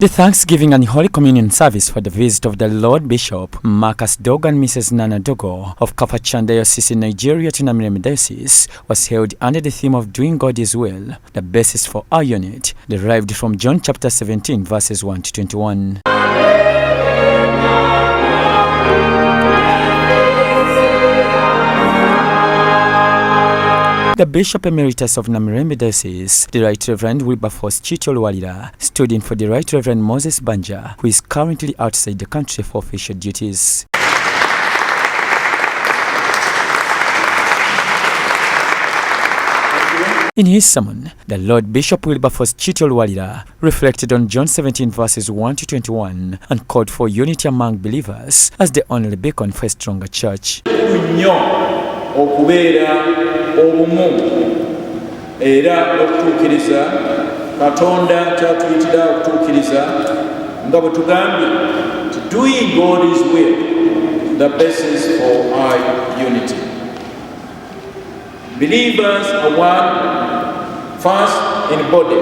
The Thanksgiving and Holy Communion service for the visit of the Lord Bishop Markus Dogo and Mrs. Nana Dogo of Kafanchan Diocese in Nigeria to Namirembe Diocese was held under the theme of doing God's will, the basis for our unit, derived from John chapter 17 verses 1 to 21. The Bishop Emeritus of Namirembe Diocese, the Right Reverend Wilberforce Kityo Luwalira, stood in for the Right Reverend Moses Banja, who is currently outside the country for official duties. In his sermon, the Lord Bishop Wilberforce Kityo Luwalira reflected on John 17 verses 1 to 21 and called for unity among believers as the only beacon for a stronger church. Okubeera obumu era okutuukiriza Katonda kyatuyitira okutuukiriza nga bwe tugambye doing God's will, the basis for our unity. Believers are one, first in body.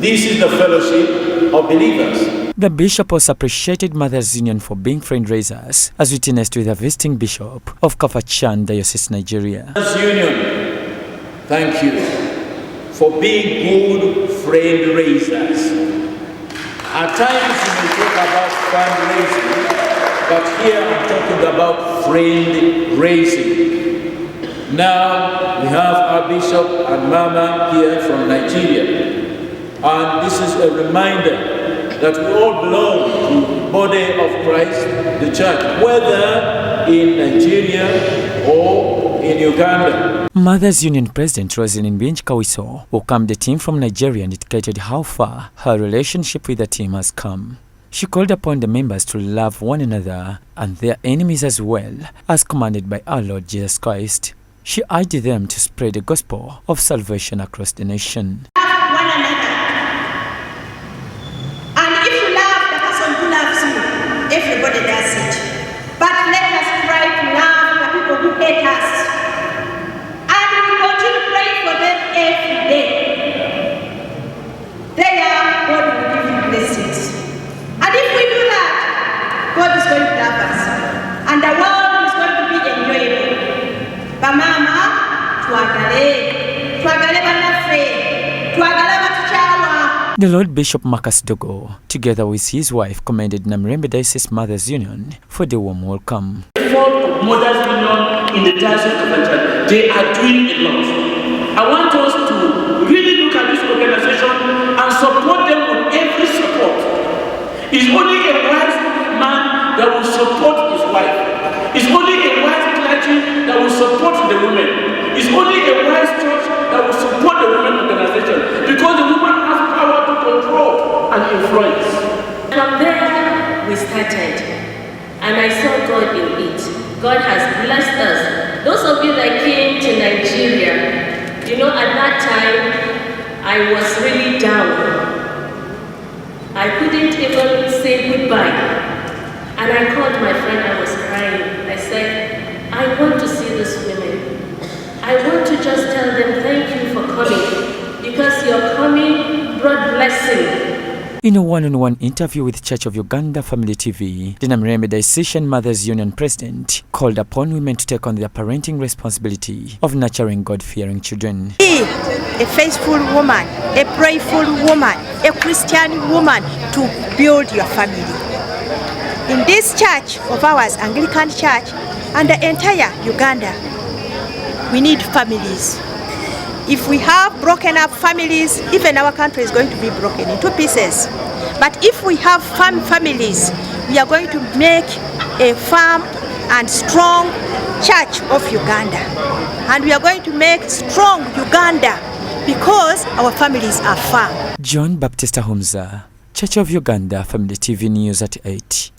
This is the fellowship of believers. The bishop also appreciated Mothers Union for being friend-raisers, as witnessed with the visiting bishop of Kafanchan Diocese, Nigeria. Mothers Union, thank you for being good friend-raisers. At times we may talk about fundraising, but here I'm talking about friend-raising. Now we have our bishop and mama here from Nigeria, and this is a reminder that we all belong to the body of Christ, the church, whether in Nigeria or in Uganda. Mothers Union President Rosalind Binch Kawiso welcomed the team from Nigeria and indicated how far her relationship with the team has come. She called upon the members to love one another and their enemies as well, as commanded by our Lord Jesus Christ. She urged them to spread the gospel of salvation across the nation. Everybody does it. But let us try to love the people who hate us. And we continue to pray for them every day. There, God will give you blessings. And if we do that, God is going to love us. And the world is going to be enjoyable. Bamama, tuagale banafe, tuagale batuchawa. The Lord Bishop Markus Dogo, together with his wife, commended Namirembe Diocese Mothers Union for the warm welcome. The effort of Mothers Union in the Diocese of Kafanchan, they are doing a lot. I want us to really look at this organization and support them with every support. It's only a wise man that will support his wife. It's only a wise clergy that will support the women. It's only a wise church that will support the women organization, because the woman has power to control and influence. From there we started, and I saw God in it. God has blessed us. Those of you that came to Nigeria, you know, at that time I was really down. I couldn't even say goodbye, and I called my friend. I was crying. I said, I want to see these women. I want to just tell them thank you for coming, because your coming brought blessing. In a one-on-one interview with Church of Uganda Family TV, the Namirembe Diocesan Mothers Union President called upon women to take on their parenting responsibility of nurturing God-fearing children. Be a faithful woman, a prayerful woman, a Christian woman to build your family. In this church of ours, Anglican Church, and the entire Uganda, we need families. If we have broken up families, even our country is going to be broken into pieces. But if we have firm families, we are going to make a firm and strong church of Uganda. And we are going to make strong Uganda because our families are firm. John Baptista Humza, Church of Uganda Family TV News at 8.